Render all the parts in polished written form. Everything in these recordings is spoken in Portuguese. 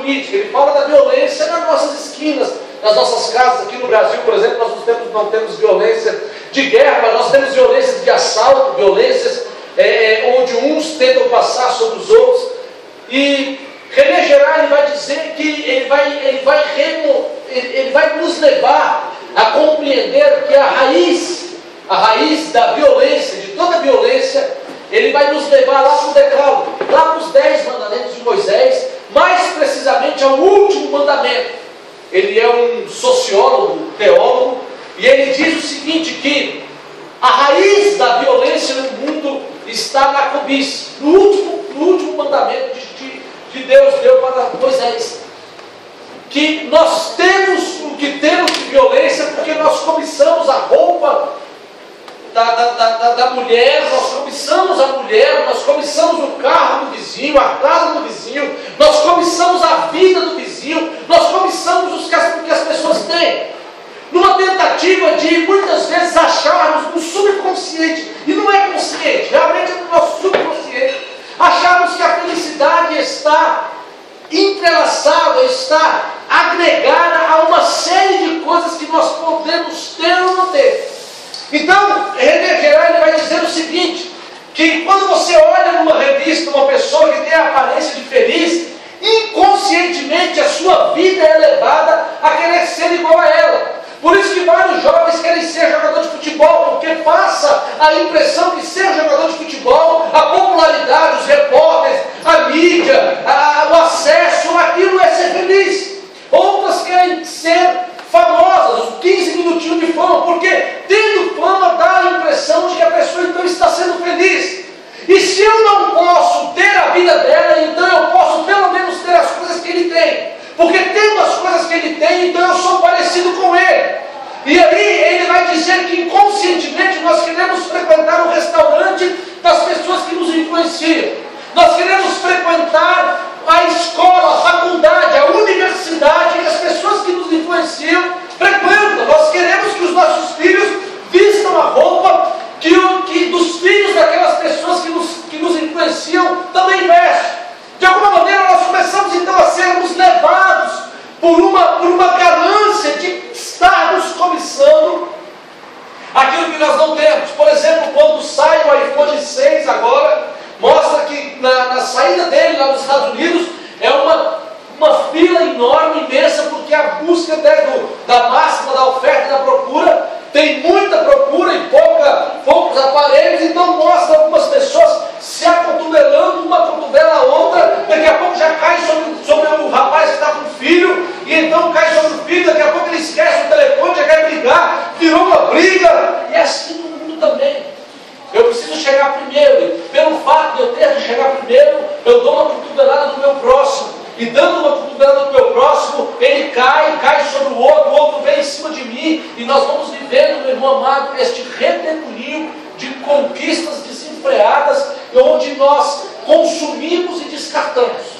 política, ele fala da violência nas nossas esquinas, nas nossas casas. Aqui no Brasil, por exemplo, nós não temos violência de guerra, mas nós temos violências de assalto, violências onde uns tentam passar sobre os outros. E René Girard, ele vai dizer que ele vai nos levar a compreender que a raiz da violência, de toda violência, ele vai nos levar lá para o Decálogo, lá para os 10 mandamentos de Moisés, mais precisamente ao último mandamento. Ele é um sociólogo, teólogo, e ele diz o seguinte, que a raiz da violência no mundo está na cobiça, no último mandamento que Deus deu para Moisés. Que nós temos o que temos de violência porque nós cobiçamos a roupa da mulher, nós cobiçamos a mulher, nós cobiçamos o carro do vizinho, a casa do vizinho, nós cobiçamos a vida do vizinho, nós cobiçamos o que as pessoas têm, numa tentativa de muitas vezes acharmos no subconsciente, e não é consciente, realmente é no nosso subconsciente, acharmos que a felicidade está entrelaçada, está agregada a uma série de coisas que nós podemos ter ou não ter. Então, René Girard, ele vai dizer o seguinte, que quando você olha numa revista uma pessoa que tem a aparência de feliz, inconscientemente a sua vida é levada a querer ser igual a ela. Por isso que vários jovens querem ser jogador de futebol, porque passa a impressão que ser jogador de futebol, a popularidade, os repórteres, a mídia, o acesso, aquilo é ser feliz. Outras querem ser famosas, os 15 minutinhos de fama, porque tendo fama dá a impressão de que a pessoa então está sendo feliz. E se eu não posso ter a vida dela, então eu posso pelo menos ter as coisas que ele tem. Porque tendo as coisas que ele tem, então eu sou parecido com ele. E aí ele vai dizer que inconscientemente nós queremos frequentar o restaurante das pessoas que nos influenciam. Nós queremos frequentar a escola, a faculdade, a universidade, que as pessoas que nos influenciam frequentam. Nós queremos que os nossos filhos vistam a roupa que dos filhos daquelas pessoas que nos influenciam também vestem. De alguma maneira nós começamos então a sermos levados por uma ganância de estarmos cobiçando aquilo que nós não temos. Por exemplo, quando sai o iPhone 6 agora, mostra que na saída dele lá nos Estados Unidos é uma fila enorme, imensa, porque a busca da máxima da oferta e da procura, tem muita procura e poucos aparelhos, então mostra algumas pessoas se acotovelando, uma cotovela a outra, daqui a pouco já cai sobre o rapaz que está com o filho, e então cai sobre o filho, daqui a pouco ele esquece o telefone, já quer brigar, virou uma briga, e é assim no mundo também. Eu preciso chegar primeiro, e pelo fato de eu ter que chegar primeiro, eu dou uma cotovelada no meu próximo, e dando uma cotovelada no meu próximo, ele cai sobre o outro vem em cima de mim, e nós vamos vivendo, meu irmão amado, este redemoinho de conquistas desenfreadas, onde nós consumimos e descartamos.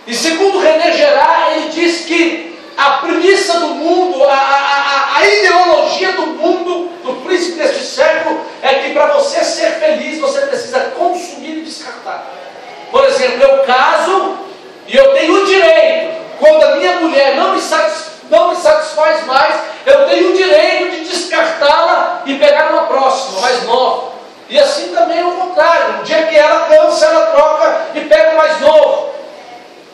E segundo René Girard, ele diz que a premissa do mundo, a ideologia do mundo, do príncipe deste século, é que para você ser feliz, você precisa consumir e descartar. Por exemplo, eu caso e eu tenho o direito, quando a minha mulher não me satisfaz mais, eu tenho o direito de descartá-la e pegar uma próxima, mais nova. E assim também é o contrário, no dia que ela cansa, ela troca e pega o mais novo.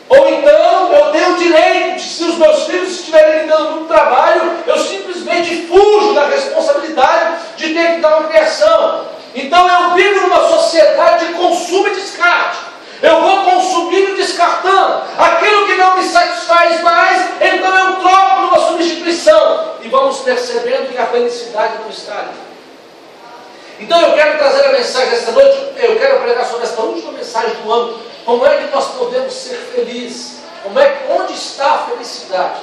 Ou então, eu tenho o direito de, se os meus filhos estiverem me dando muito trabalho, eu simplesmente fujo da responsabilidade de ter que dar uma criação. Então eu vivo numa sociedade de consumo e descarte. Eu vou consumindo e descartando. Aquilo que não me satisfaz mais, então eu troco numa substituição. E vamos percebendo que a felicidade não está ali. Então eu quero trazer a mensagem desta noite, eu quero pregar sobre esta última mensagem do ano. Como é que nós podemos ser felizes? Onde está a felicidade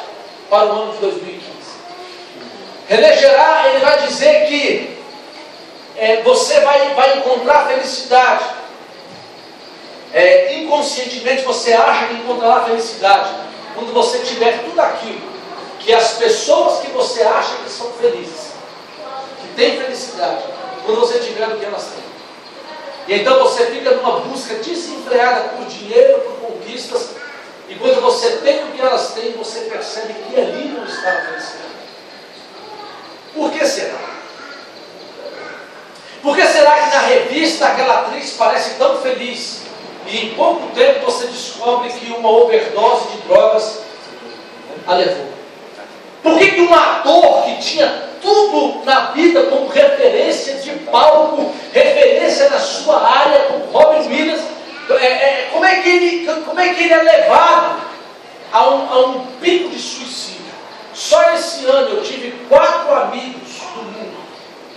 para o ano de 2015? René Girard, ele vai dizer que você vai encontrar felicidade. Inconscientemente você acha que encontrará felicidade quando você tiver tudo aquilo que as pessoas que você acha que são felizes, que têm felicidade, quando você tiver o que elas têm. E então você fica numa busca desenfreada por dinheiro, por conquistas, e quando você tem o que elas têm, você percebe que ali não está a felicidade. Por que será? Por que será que na revista aquela atriz parece tão feliz e em pouco tempo você descobre que uma overdose de drogas a levou? Por que um ator que tinha tudo na vida como referência de palco, referência na sua área, como Robin Williams, como é que ele é levado a um pico de suicídio? Só esse ano eu tive 4 amigos do mundo,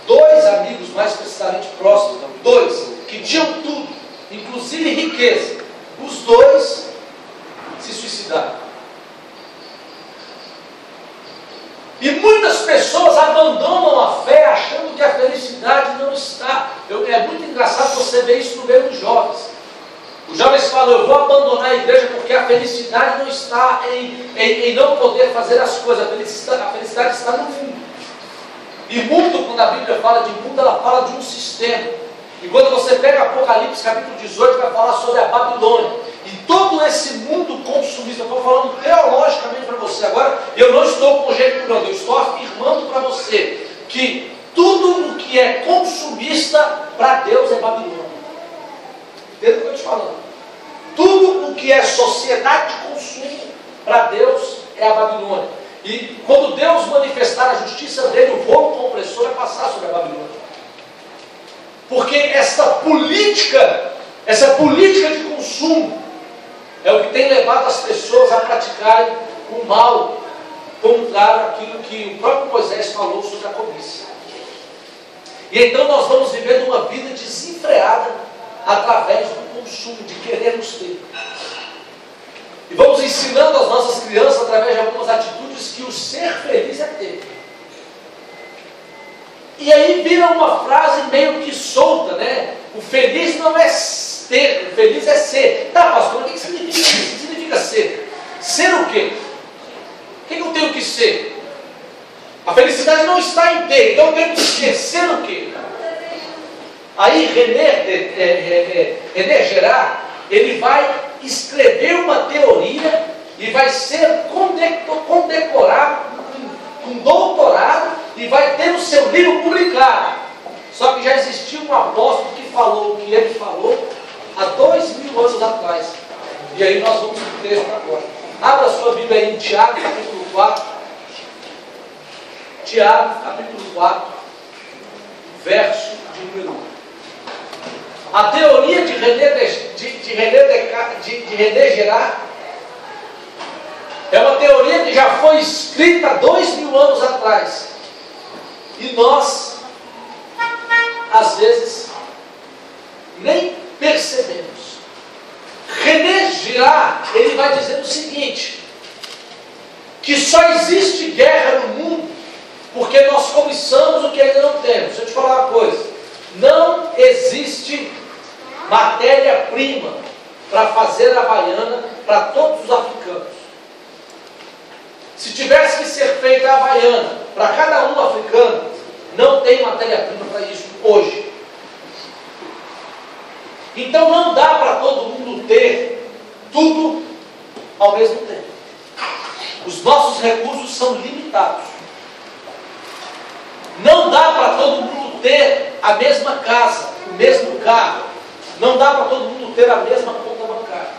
2 amigos mais precisamente próximos, 2, que tinham tudo, inclusive riqueza. Os 2 se suicidaram. E muitas pessoas abandonam a fé achando que a felicidade não está. É muito engraçado você ver isso no meio dos jovens. Os jovens falam: eu vou abandonar a igreja porque a felicidade não está em não poder fazer as coisas. A felicidade está no mundo. E mundo, quando a Bíblia fala de mundo, ela fala de um sistema. E quando você pega Apocalipse capítulo 18, vai falar sobre a Babilônia. E todo esse mundo consumista, eu estou falando teologicamente para você agora, eu não estou conjecturando, eu estou afirmando para você que tudo o que é consumista para Deus é Babilônia. Entende o que eu estou te falando? Tudo o que é sociedade de consumo para Deus é a Babilônia. E quando Deus manifestar a justiça dele, o rolo compressor vai passar sobre a Babilônia. Porque essa política de consumo é o que tem levado as pessoas a praticarem o mal, contrário àquilo que o próprio Moisés falou sobre a cobiça. E então nós vamos vivendo uma vida desenfreada através do consumo, de querermos ter. E vamos ensinando as nossas crianças, através de algumas atitudes, que o ser feliz é ter. E aí vira uma frase meio que solta, né? O feliz não é ter, o feliz é ser. Tá, pastor, o que significa isso? O que significa ser? Ser o quê? O que eu tenho que ser? A felicidade não está em ter, então eu tenho que ser o quê? Aí René Girard, ele vai escrever uma teoria e vai ser condecorado com doutorado e vai ter o seu livro publicado. Só que já existia um apóstolo que falou o que ele falou há 2000 anos atrás. E aí nós vamos para o texto agora. Abra sua Bíblia aí em Tiago, capítulo 4. Tiago, capítulo 4, verso de número 1. A teoria de René Girard é uma teoria que já foi escrita há 2000 anos atrás. E nós, às vezes, nem percebemos. René Girard, ele vai dizer o seguinte: que só existe guerra no mundo porque nós cobiçamos o que ainda não temos. Deixa eu te falar uma coisa: não existe matéria-prima para fazer a Havaiana para todos os africanos. Se tivesse que ser feita a Havaiana para cada um africano, não tem matéria-prima para isso hoje. Então não dá para todo mundo ter tudo ao mesmo tempo. Os nossos recursos são limitados. Não dá para todo mundo ter a mesma casa, o mesmo carro. Não dá para todo mundo ter a mesma conta bancária.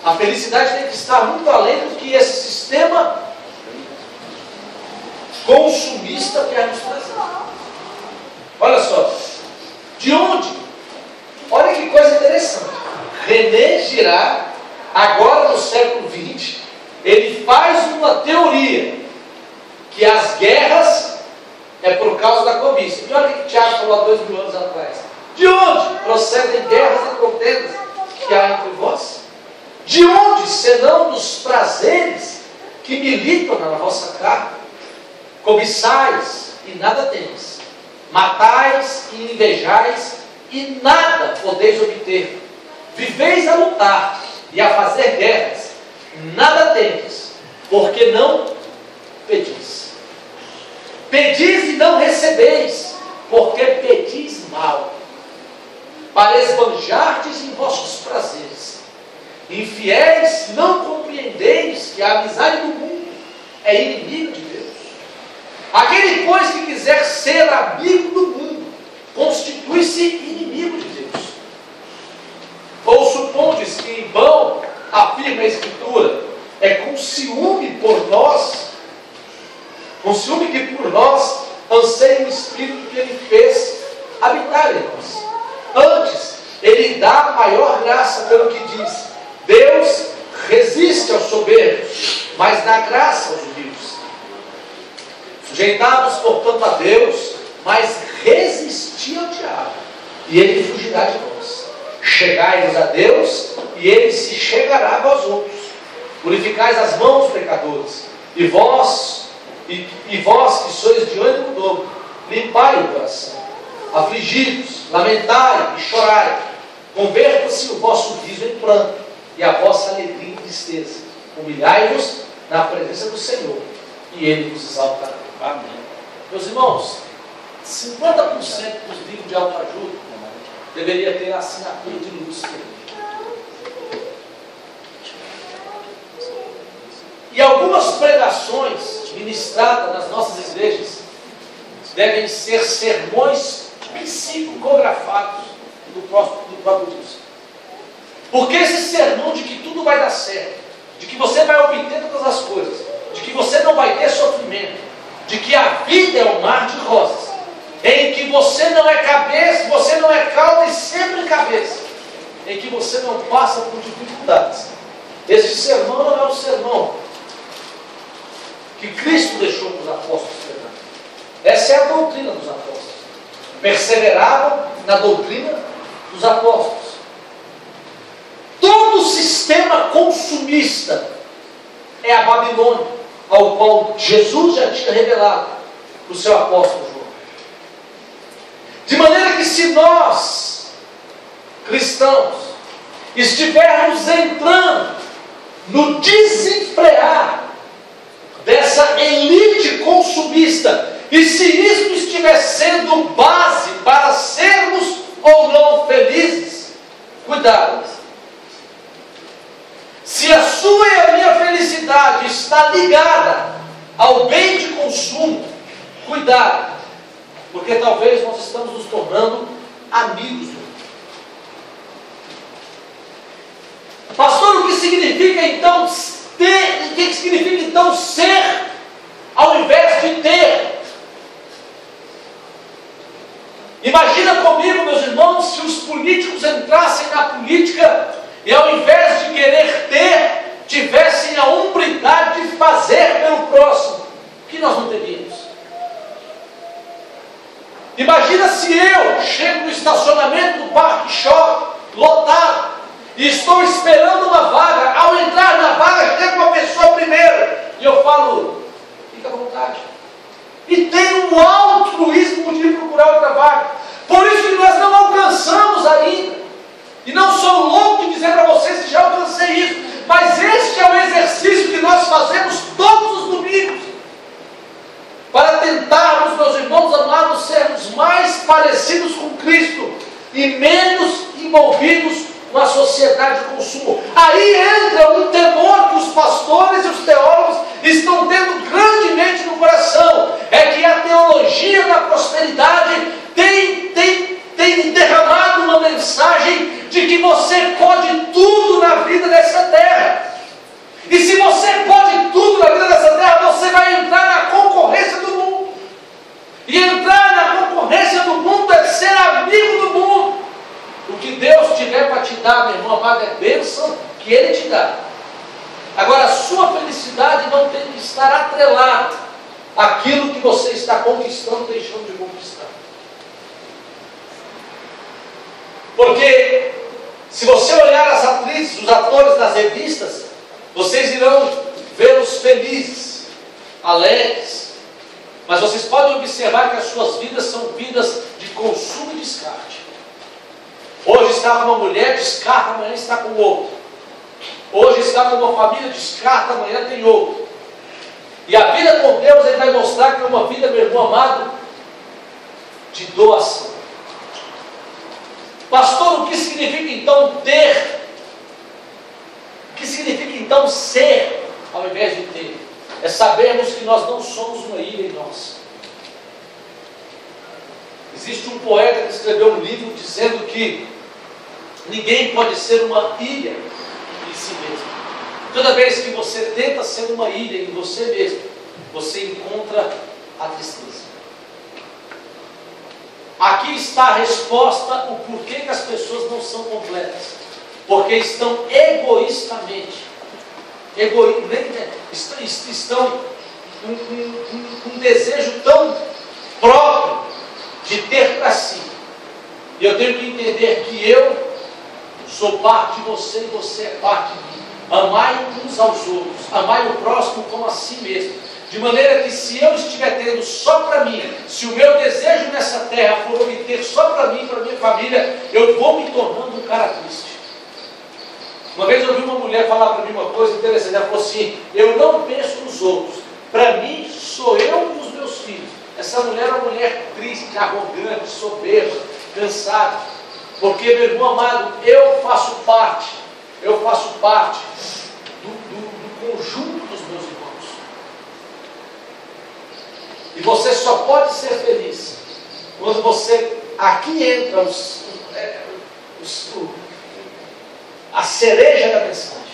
A felicidade tem que estar muito além do que esse sistema consumista quer nos trazer. Olha só, de onde? Olha que coisa interessante. René Girard, agora no século XX, ele faz uma teoria que as guerras é por causa da cobiça. E olha o que Tiago falou há 2000 anos atrás. De onde procedem guerras e contendas que há entre vós? De onde, senão dos prazeres que militam na vossa carne? Cobiçais e nada tendes, matais e invejais e nada podeis obter. Viveis a lutar e a fazer guerras, nada tendes, porque não pedis. Pedis e não recebeis, porque pedis mal, para esbanjardes em vossos prazeres. Infiéis, não compreendeis que a amizade do mundo é inimigo de Deus. Aquele, pois, que quiser ser amigo do mundo, constitui-se inimigo de Deus. Ou supondes que em vão afirma a Escritura, é com ciúme por nós, com ciúme que por nós anseia o Espírito que Ele fez habitar em nós. Antes, Ele dá maior graça pelo que diz: Deus resiste aos soberbos, mas dá graça aos humildes. Sujeitai-vos, portanto, a Deus, mas resisti ao diabo, e ele fugirá de vós. Chegai-vos a Deus, e ele se chegará a vós outros. Purificais as mãos, pecadores, e vós que sois de ânimo dobro, limpai o coração. Afligidos, lamentai e chorai. Converta-se o vosso riso em pranto, e a vossa alegria em tristeza. Humilhai-vos na presença do Senhor, e Ele vos exaltará. Amém. Meus irmãos, 50% dos livros de autoajuda deveria ter a assinatura de Luz. E algumas pregações ministradas nas nossas igrejas devem ser sermões psicografados do próprio Deus. Porque esse sermão de que tudo vai dar certo, de que você vai obter todas as coisas, de que você não vai ter sofrimento, de que a vida é um mar de rosas, em que você não é cabeça, você não é cauda e sempre cabeça, em que você não passa por dificuldades. Esse sermão não é um sermão que Cristo deixou para os apóstolos pregar. Essa é a doutrina dos apóstolos. Perseveravam na doutrina dos apóstolos. Todo o sistema consumista é a Babilônia, ao qual Jesus já tinha revelado para o seu apóstolo João. De maneira que se nós, cristãos, estivermos entrando no desenfrear dessa elite consumista, e se isso estiver sendo base para sermos ou não felizes, cuidado. Se a sua e a minha felicidade está ligada ao bem de consumo, cuidado, porque talvez nós estamos nos tornando amigos do mundo. Pastor, o que significa então ter? O que significa então ser ao invés de ter? Imagina comigo, meus irmãos, se os políticos entrassem na política e ao invés de querer ter, tivessem a hombridade de fazer pelo próximo, o que nós não teríamos? Imagina se eu chego no estacionamento do Parque Shopping, lotado, e estou esperando uma vaga. Ao entrar na vaga, chega uma pessoa primeiro, e eu falo: fica à vontade. E tem um altruísmo de procurar outra vaga. Por isso que nós não alcançamos ainda. E não sou louco de dizer para vocês que já alcancei isso, mas este é o exercício que nós fazemos todos os domingos, para tentarmos, meus irmãos amados, sermos mais parecidos com Cristo e menos envolvidos com a sociedade de consumo. Aí entra um temor que os pastores e os teólogos estão tendo grandemente no coração, é que a teologia da prosperidade tem derramado uma mensagem de que você pode tudo na vida dessa terra. E se você pode tudo na vida dessa terra, você vai entrar na concorrência do mundo. E entrar na concorrência do mundo é ser amigo do mundo. O que Deus tiver para te dar, meu irmão amado, é bênção que Ele te dá. Agora, a sua felicidade não tem que estar atrelada àquilo que você está conquistando, deixando de conquistar. Porque se você olhar as atrizes, os atores das revistas, vocês irão vê-los felizes, alegres, mas vocês podem observar que as suas vidas são vidas de consumo e descarte. Hoje está com uma mulher, descarta, amanhã está com outro. Hoje está com uma família, descarta, amanhã tem outro. E a vida com Deus, Ele vai mostrar que é uma vida, meu irmão amado, de doação. Pastor, o que significa então ter? significa então ser, ao invés de ter? É sabermos que nós não somos uma ilha em nós. Existe um poeta que escreveu um livro dizendo que ninguém pode ser uma ilha em si mesmo. Toda vez que você tenta ser uma ilha em você mesmo, você encontra a tristeza. Aqui está a resposta, o porquê que as pessoas não são completas. Porque estão egoístamente, estão com um desejo tão próprio de ter para si. E eu tenho que entender que eu sou parte de você e você é parte de mim. Amai uns aos outros, amai o próximo como a si mesmo. De maneira que se eu estiver tendo só para mim, se o meu desejo nessa terra for obter só para mim, para minha família, eu vou me tornando um cara triste. Uma vez eu ouvi uma mulher falar para mim uma coisa interessante. Ela falou assim: eu não penso nos outros, para mim sou eu e os meus filhos. Essa mulher é uma mulher triste, arrogante, soberba, cansada. Porque, meu irmão amado, eu faço parte do conjunto dos meus irmãos. E você só pode ser feliz quando você, aqui entra a cereja da mensagem.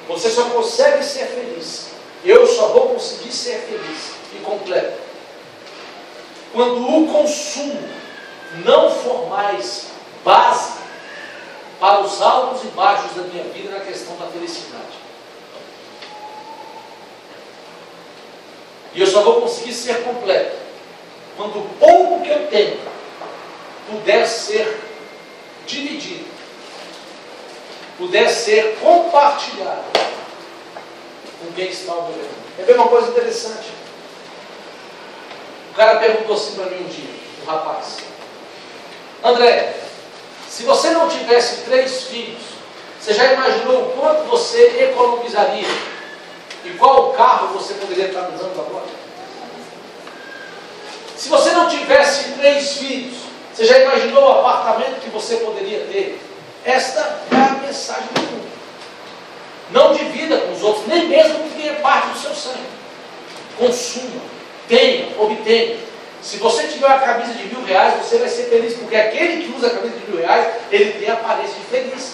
Você só consegue ser feliz. Eu só vou conseguir ser feliz e completo quando o consumo não for mais base para os altos e baixos da minha vida na questão da felicidade. E eu só vou conseguir ser completo quando o pouco que eu tenho puder ser dividido, puder ser compartilhado com quem está ao meu redor. É bem uma coisa interessante. O cara perguntou assim para mim um dia, um rapaz: André, se você não tivesse 3 filhos, você já imaginou o quanto você economizaria? E qual carro você poderia estar usando agora? Se você não tivesse 3 filhos, você já imaginou o apartamento que você poderia ter? Esta é a mensagem do mundo. Não divida com os outros, nem mesmo que tenha parte do seu sangue. Consuma, tenha, obtenha. Se você tiver uma camisa de R$1.000, você vai ser feliz, porque aquele que usa a camisa de R$1.000, ele tem a aparência de feliz.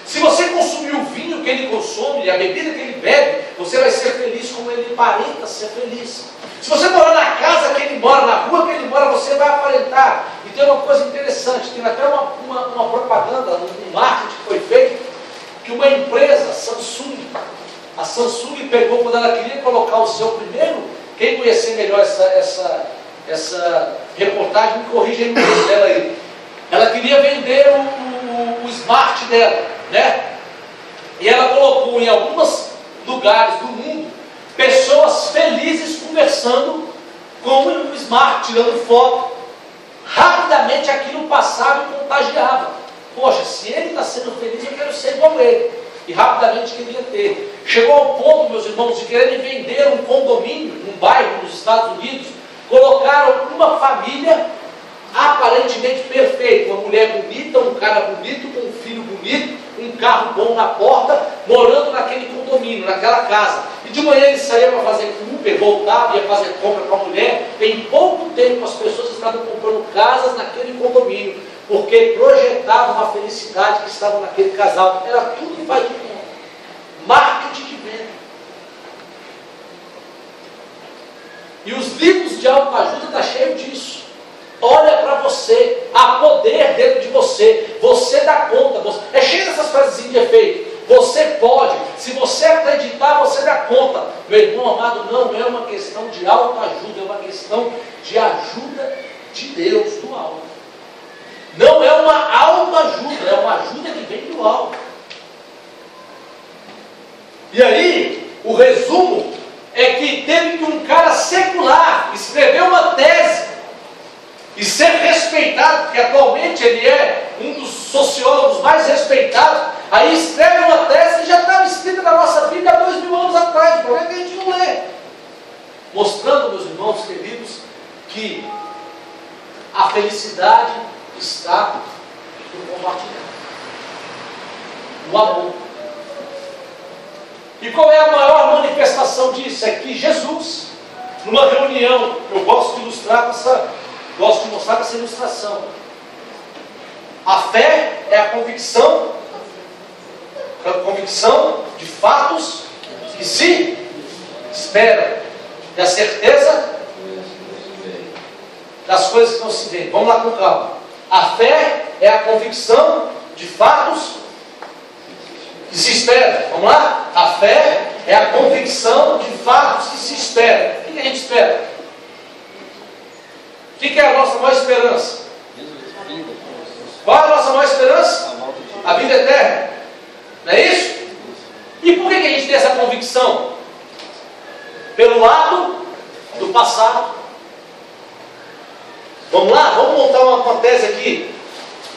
Se você consumir o vinho que ele consome, a bebida que ele bebe, você vai ser feliz como ele aparenta ser feliz. Se você morar na casa que ele mora, na rua que ele mora, você vai aparentar. E tem uma coisa interessante, tem até uma propaganda, um marketing que foi feito, que uma empresa, a Samsung pegou, quando ela queria colocar o seu primeiro, quem conhecer melhor essa reportagem, me corrija aí no nome dela aí. Ela queria vender o smart dela, né? E ela colocou em alguns lugares do mundo pessoas felizes conversando com o smart, tirando foto. Rapidamente aquilo passava e contagiava. Poxa, se ele está sendo feliz, eu quero ser igual a ele. E rapidamente queria ter. Chegou ao ponto, meus irmãos, de quererem vender um condomínio num bairro nos Estados Unidos. Colocaram uma família aparentemente perfeita, uma mulher bonita, um cara bonito, com um filho bonito, um carro bom na porta, morando naquele condomínio, naquela casa. E de manhã ele saía para fazer Uber, voltava, ia fazer compra com a mulher. Em pouco tempo as pessoas estavam comprando casas naquele condomínio, porque projetavam a felicidade que estava naquele casal. Era tudo que faz de conta. Marketing de venda. E os livros de autoajuda estão cheios disso. Olha para você, há poder dentro de você, você dá conta, é cheio dessas frases de efeito. Você pode, se você acreditar, você dá conta. Meu irmão amado, não é uma questão de autoajuda, é uma questão de ajuda de Deus do alto. Não é uma autoajuda, é uma ajuda que vem do alto. E aí, o resumo é que teve que um cara secular escrever uma tese e ser respeitado, porque atualmente ele é um dos sociólogos mais respeitados. Aí escreve uma tese que já estava escrita na nossa Bíblia há 2000 anos atrás. O problema é que a gente não lê. Mostrando, meus irmãos queridos, que a felicidade está no compartilhar, no amor. E qual é a maior manifestação disso? É que Jesus, numa reunião, eu gosto de ilustrar gosto de mostrar com essa ilustração. A fé é a convicção de fatos que se esperam, e a certeza das coisas que não se veem. Vamos lá com calma. A fé é a convicção de fatos que se esperam. Vamos lá? A fé é a convicção de fatos que se esperam. O que a gente espera? O que é a nossa maior esperança? Qual é a nossa maior esperança? A vida eterna. Não é isso? E por que a gente tem essa convicção? Pelo lado do passado. Vamos lá? Vamos montar uma tese aqui.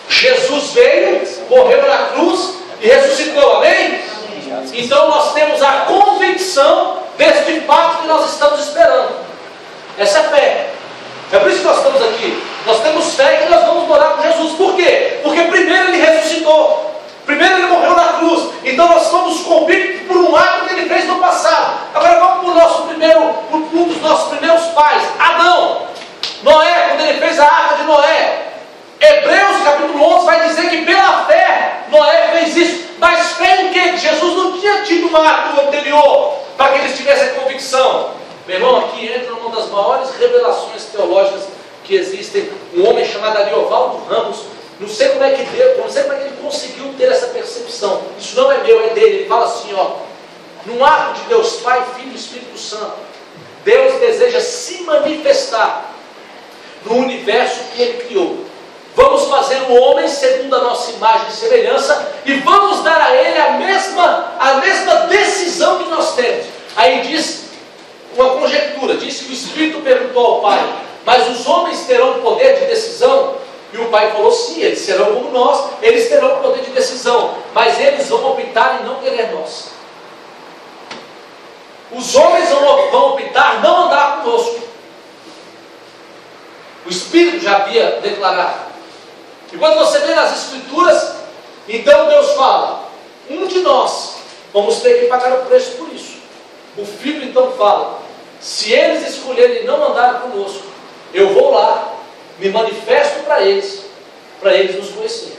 Jesus veio, morreu na cruz e ressuscitou. Amém? Então nós temos a convicção deste fato que nós estamos esperando. Essa é fé. É por isso que nós estamos aqui. Nós temos fé que nós vamos morar com Jesus. Por quê? Porque primeiro Ele ressuscitou. Primeiro Ele morreu na cruz. Então nós somos convictos por um ato que Ele fez no passado. Agora vamos por um dos nossos primeiros pais, Adão. Noé, quando ele fez a arca de Noé. Hebreus capítulo 11 vai dizer que pela fé Noé fez isso. Mas fé em quê? Jesus não tinha tido um ato anterior para que eles tivessem convicção. Meu irmão, aqui entra uma das maiores revelações teológicas que existem. Um homem chamado Ariovaldo Ramos. Não sei como é que deu, não sei como é que ele conseguiu ter essa percepção. Isso não é meu, é dele. Ele fala assim, ó. Num ato de Deus Pai, Filho e Espírito Santo, Deus deseja se manifestar no universo que Ele criou. Vamos fazer o homem segundo a nossa imagem e semelhança e vamos dar a ele a mesma decisão que nós temos. Aí diz uma conjectura, diz que o Espírito perguntou ao Pai, mas os homens terão poder de decisão? E o Pai falou, sim, eles serão como nós, eles terão poder de decisão, mas eles vão optar em não querer nós. Os homens vão optar não andar conosco. O Espírito já havia declarado. E quando você vê nas Escrituras, então Deus fala, um de nós vamos ter que pagar o preço por isso. O Filho então fala, se eles escolherem não andar conosco, eu vou lá, me manifesto para eles nos conhecerem.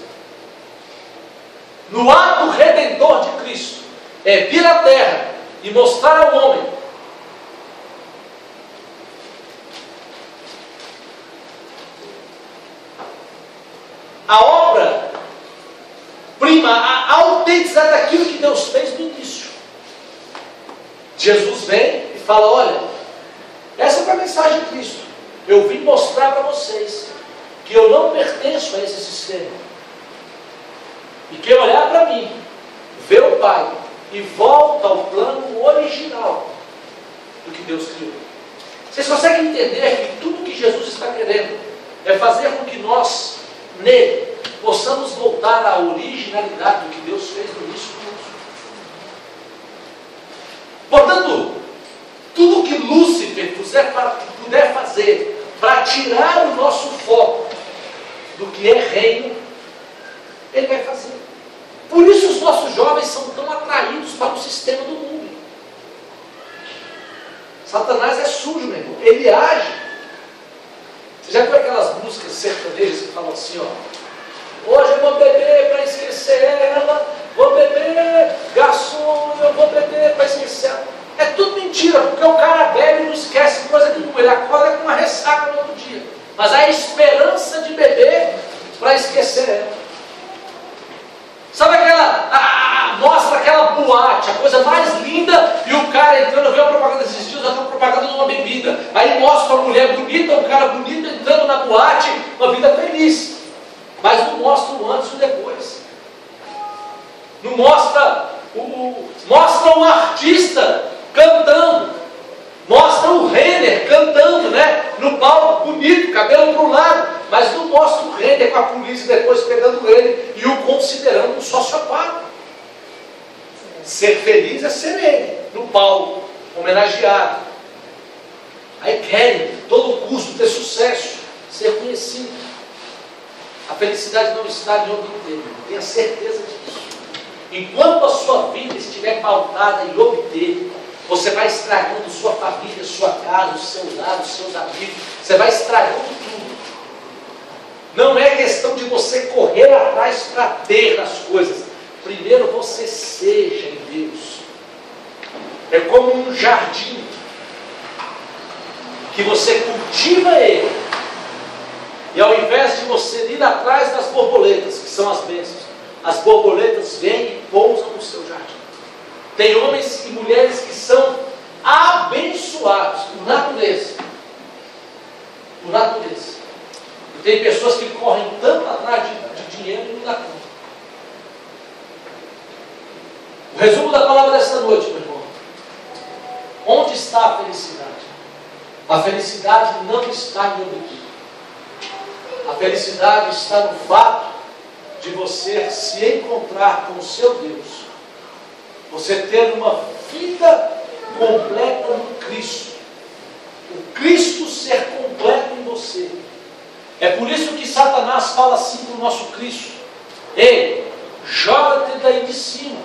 No ato redentor de Cristo, é vir à terra e mostrar ao homem a obra prima, a autenticidade daquilo que Deus fez no início. Jesus vem e fala, olha, essa é a mensagem de Cristo. Eu vim mostrar para vocês que eu não pertenço a esse sistema. E quem olhar para mim, vê o Pai e volta ao plano original do que Deus criou. Vocês conseguem entender que tudo que Jesus está querendo é fazer com que nós, nele, possamos voltar à originalidade do que Deus fez no início conosco. Portanto, tudo que Lúcifer puder fazer para tirar o nosso foco do que é reino, ele vai fazer. Por isso os nossos jovens são tão atraídos para o sistema do mundo. Satanás é sujo, meu irmão. Ele age. Você já viu aquelas músicas sertanejas que falam assim, ó, hoje eu vou beber para esquecer ela, vou beber, garçom, eu vou beber para esquecer ela. É tudo mentira, porque o cara bebe e não esquece coisa nenhuma, ele acorda com uma ressaca no outro dia. Mas a esperança de beber para esquecer ela. Sabe mostra aquela boate, a coisa mais linda, e o cara entrando, vê uma propaganda desses dias, uma propaganda de uma bebida. Aí mostra uma mulher bonita, um cara bonito entrando na boate, uma vida feliz. Mas não mostra o antes e o depois. Não mostra mostra o artista cantando. Mostra o Renner cantando, né? No palco, bonito, cabelo para um lado. Mas não mostra o Renner com a polícia depois pegando ele e o considerando um sociopata. Ser feliz é ser ele, no palco, homenageado. Aí querem, todo custo, ter sucesso, ser conhecido. A felicidade não está em outro tempo, tenha certeza disso. Enquanto a sua vida estiver pautada em obter, você vai estragando sua família, sua casa, o seu lar, os seus amigos. Você vai estragando tudo. Não é questão de você correr atrás para ter as coisas. Primeiro você seja em Deus. É como um jardim que você cultiva ele. E ao invés de você ir atrás das borboletas, que são as bênçãos, as borboletas vêm e pousam no seu jardim. Tem homens e mulheres que são abençoados por natureza. Por natureza. E tem pessoas que correm tanto atrás de dinheiro e não dá conta. O resumo da palavra desta noite, meu irmão. Onde está a felicidade? A felicidade não está em obter. A felicidade está no fato de você se encontrar com o seu Deus. Você ter uma vida completa no Cristo. O Cristo ser completo em você. É por isso que Satanás fala assim para o nosso Cristo: ei, joga-te daí de cima,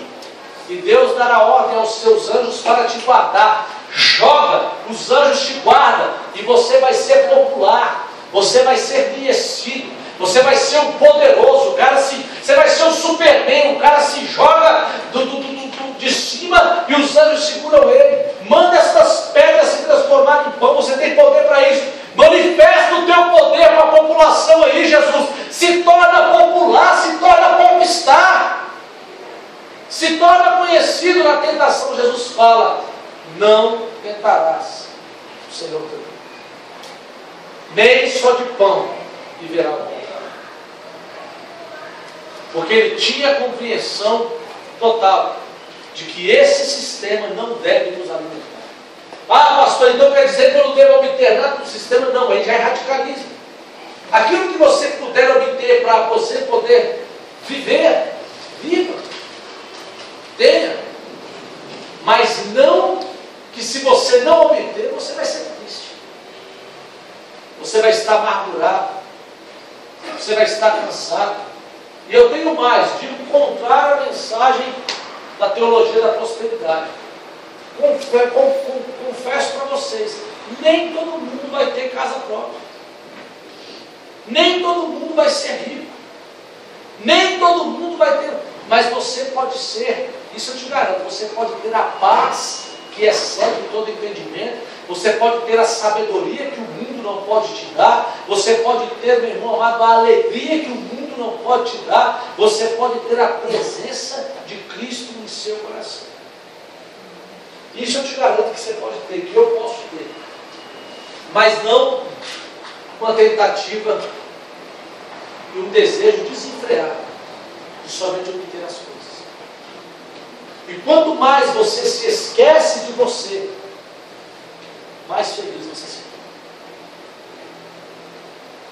e Deus dará ordem aos seus anjos para te guardar. Joga, os anjos te guardam, e você vai ser popular, você vai ser conhecido, você vai ser um poderoso, você vai ser um Superman, o cara se joga de cima e os anjos seguram ele. Manda essas pedras se transformarem em pão, você tem poder para isso. Manifesta o teu poder para a população aí, Jesus. Se torna popular, se torna conquistar, se torna conhecido na tentação. Jesus fala: não tentarás o Senhor teu Deus, nem só de pão viverá o homem. Porque ele tinha compreensão total de que esse sistema não deve nos alimentar. Ah, pastor, então quer dizer que eu não devo obter nada do sistema? Não, aí já é radicalismo. Aquilo que você puder obter para você poder viver, viva, tenha. Mas não que se você não obter, você vai ser triste. Você vai estar amargurado. Você vai estar cansado. E eu tenho mais, digo contrário à mensagem da teologia da prosperidade. Confesso para vocês, nem todo mundo vai ter casa própria. Nem todo mundo vai ser rico. Nem todo mundo vai ter. Mas você pode ser, isso eu te garanto, você pode ter a paz que excede todo entendimento. Você pode ter a sabedoria que o mundo não pode te dar. Você pode ter, meu irmão amado, a alegria que o mundo não pode te dar. Você pode ter a presença de Cristo em seu coração. Isso eu te garanto que você pode ter, que eu posso ter. Mas não uma tentativa e um desejo desenfreado de somente obter as coisas. E quanto mais você se esquece de você, mais feliz você se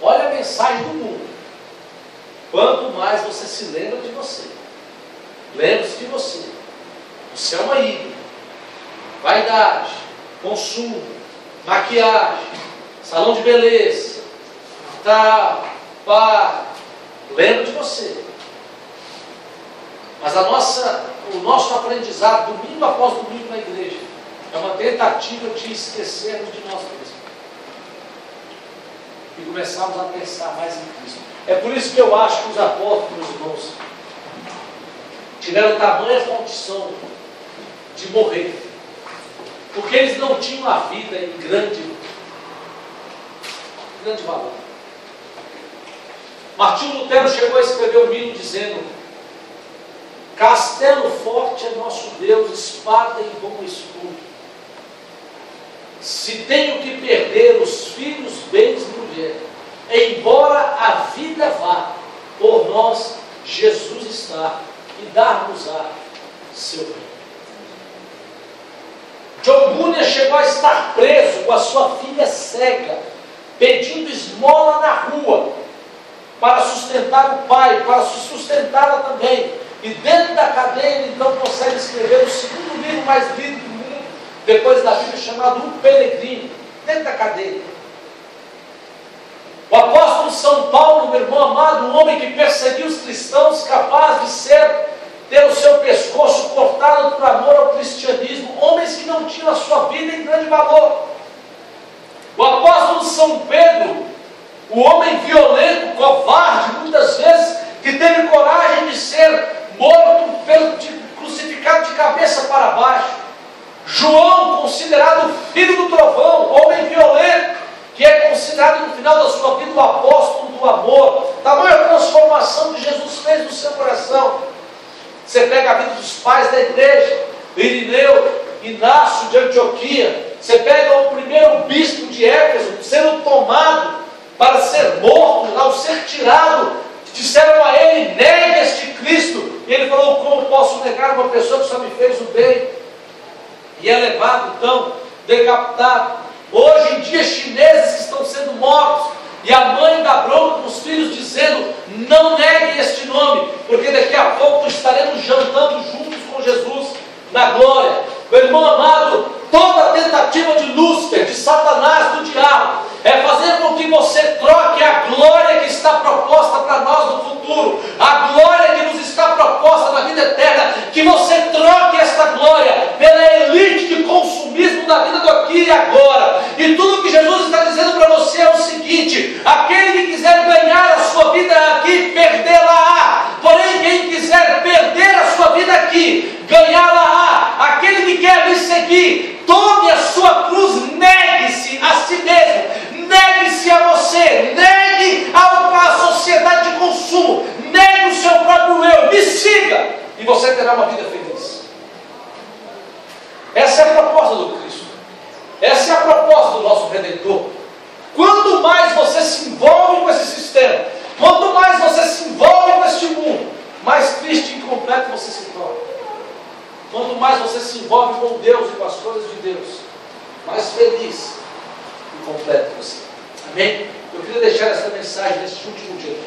torna. Olha a mensagem do mundo. Quanto mais você se lembra de você, lembre-se de você. Você é uma ilha. Vaidade, consumo, maquiagem, salão de beleza, tal, pá. Lembra de você. Mas o nosso aprendizado, domingo após domingo na igreja, é uma tentativa de esquecermos de nós mesmos e começarmos a pensar mais em Cristo. É por isso que eu acho que os apóstolos, meus irmãos, tiveram tamanha condição de morrer, porque eles não tinham a vida em grande valor. Martinho Lutero chegou a escrever um hino dizendo: castelo forte é nosso Deus, espada e bom escudo. Se tenho que perder os filhos, bens e mulher, embora a vida vá, por nós Jesus está, e dar-nos-á seu reino. John Bunyan chegou a estar preso com a sua filha cega, pedindo esmola na rua, para sustentar o pai, para sustentá-la também. E dentro da cadeia ele então consegue escrever o segundo livro mais lido do mundo, depois da Bíblia, chamado O Peregrino, dentro da cadeia. O apóstolo São Paulo, meu irmão amado, um homem que perseguiu os cristãos, capaz de ser ter o seu pescoço cortado por amor ao cristianismo, homens que não tinham a sua vida em grande valor. O apóstolo São Pedro, o homem violento, covarde, muitas vezes, que teve coragem de ser morto, crucificado de cabeça para baixo. João, considerado filho do trovão, homem violento, que é considerado no final da sua vida o apóstolo do amor. Tamanha transformação que Jesus fez no seu coração. Você pega a vida dos pais da igreja, Irineu, Inácio de Antioquia. Você pega o primeiro bispo de Éfeso, sendo tomado para ser morto, ao ser tirado, disseram a ele: negue este Cristo. E ele falou: como posso negar uma pessoa que só me fez o bem? E é levado então, decapitado. Hoje em dia, chineses que estão sendo mortos, e a mãe dá bronca para os filhos dizendo: não negue este nome, porque daqui a pouco estaremos jantando juntos com Jesus na glória. Meu irmão amado, toda tentativa de Lúcifer, de Satanás, do diabo, é fazer com que você troque a glória que está proposta para nós no futuro, a glória que nos está proposta na vida eterna, que você troque esta glória pela elite de consumismo da vida do aqui e agora. E tudo que Jesus está dizendo para você é o seguinte: aquele que quiser ganhar a sua vida aqui, perdê-la-á. Porém, quem quiser perder a sua vida aqui, ganhá-la-á. Aquele que quer me seguir, tome a sua cruz, negue-se a si mesmo, negue-se a você, negue a sociedade de consumo, negue o seu próprio eu, me siga, e você terá uma vida feliz. Essa é a proposta do Cristo, essa é a proposta do nosso Redentor. Quanto mais você se envolve com esse sistema, quanto mais você se envolve com este mundo, mais triste e incompleto você se torna. Quanto mais você se envolve com Deus e com as coisas de Deus, mais feliz e completo você. Amém? Eu queria deixar essa mensagem nesse último dia.